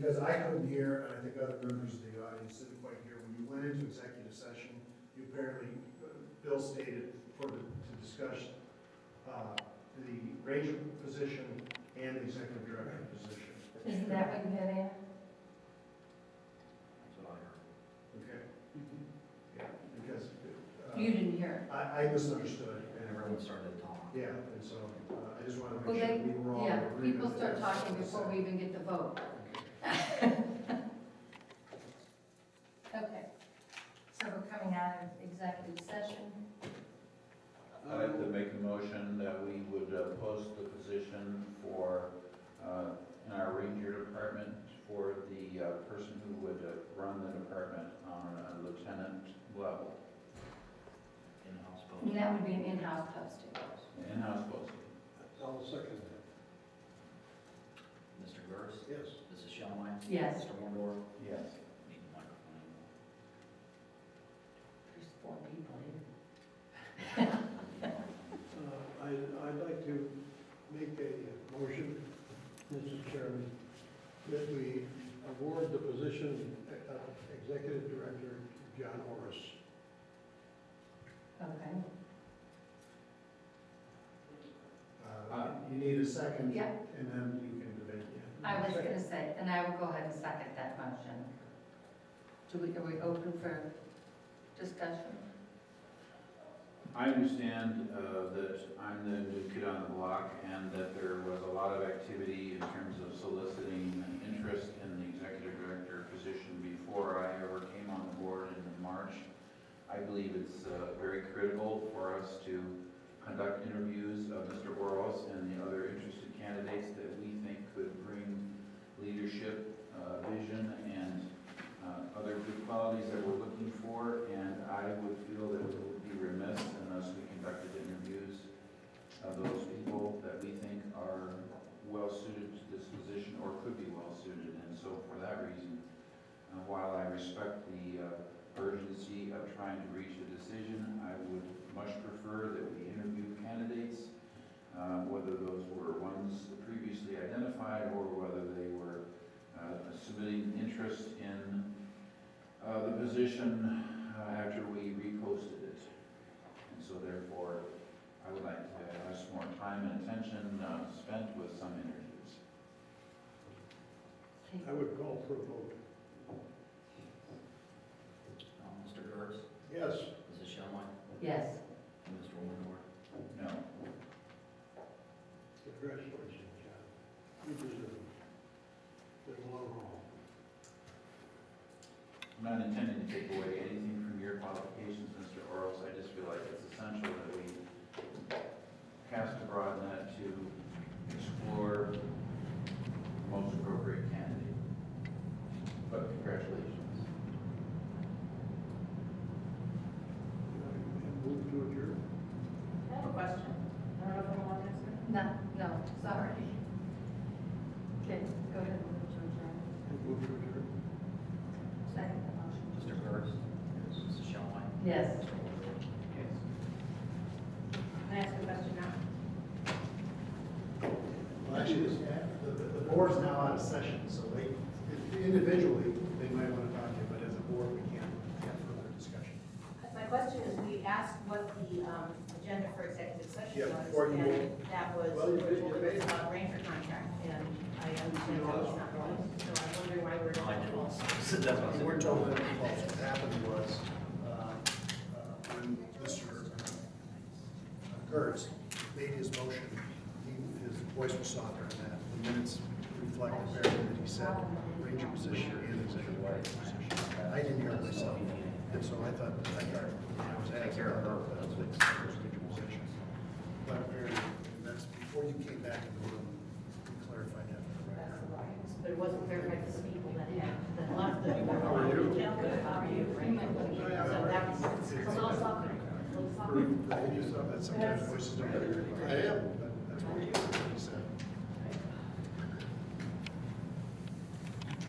because I couldn't hear, and I think other members of the audience didn't quite hear, when you went into executive session, you apparently, Bill stated to discuss the ranger position and the executive director position. Isn't that what you had in? That's what I heard. Okay? Yeah, because You didn't hear I misunderstood, And and everyone started to talk. yeah, and so I just want it. to Well, make sure we were all in yeah, agreement. people that start that's talking what was before said. we even get the vote. Okay, so we're coming out of executive session. I'd like to make a motion that we would post the position for, in our ranger department, for the person who would run the department on a lieutenant level, In-house And vote. that would be an in-house posting. in-house posting. I'll second that. Mr. Gers? Yes. Mrs. Shellmeyer? Yes. Mr. Wondor? Yes. Need the microphone. There's 4 people here. I'd like to make a motion, Mr. Chairman, that we award the position of Executive Director to John Orris. Okay. You need a second, Yeah. and then you can debate. I was gonna say, and I will go ahead and second that motion. Are we open for discussion? I understand that I'm the new kid on the block and that there was a lot of activity in terms of soliciting interest in the executive director position before I ever came on the board in March. I believe it's very critical for us to conduct interviews of Mr. Boros and the other interested candidates that we think could bring leadership, vision, and other good qualities that we're looking for. And I would feel that it would be remiss unless we conducted interviews of those people that we think are well suited to this position or could be well suited. And so for that reason, while I respect the urgency of trying to reach a decision, I would much prefer that we interview candidates, whether those were ones previously identified or whether they were submitting interest in the position after we reposted it. And so therefore, I would like to have some more time and attention spent with some interviews. I would call for a vote. Mr. Gers? Yes. Mrs. Shellmeyer? Yes. And Mr. Wondor? No. Congratulations, John. You deserve it. Been a long haul. I'm not intending to take away anything from your qualifications, Mr. Orles. I just feel like it's essential that we cast a broad net to explore the most appropriate candidate. But congratulations. Move to adjourn. I have a question. I don't know if I want to answer. No, sorry. Okay, go ahead and move to adjourn. Move to adjourn. Second the motion. Mr. Gers? Mrs. Shellmeyer? Yes. Mr. Wondor? Yes. Can I ask a question now? Well, actually, the board's now out of session, so they, individually, they might want to talk to you, but as a board, we can't have further discussion. My question is, we asked what the agenda for executive session Yeah, was, before you and move. that was, Well, you it made was it. about Ranger contract, and I understand that was not going, so I'm wondering why we're. No, I didn't. That's what I said. We're told that what happened was, when Mr. Gertz made his motion, his voice was softer than that. The minutes reflect apparently that he said ranger position and executive director position. I didn't hear it myself, and so I thought, I was Take care of her. That's what ranger position. But apparently, that's before you came back in the room, you clarified that for the record. But it wasn't verified to the people that left the. How are you? Good, how are you? So that was, it's a little softer, a little softer. That sometimes voices don't. I am.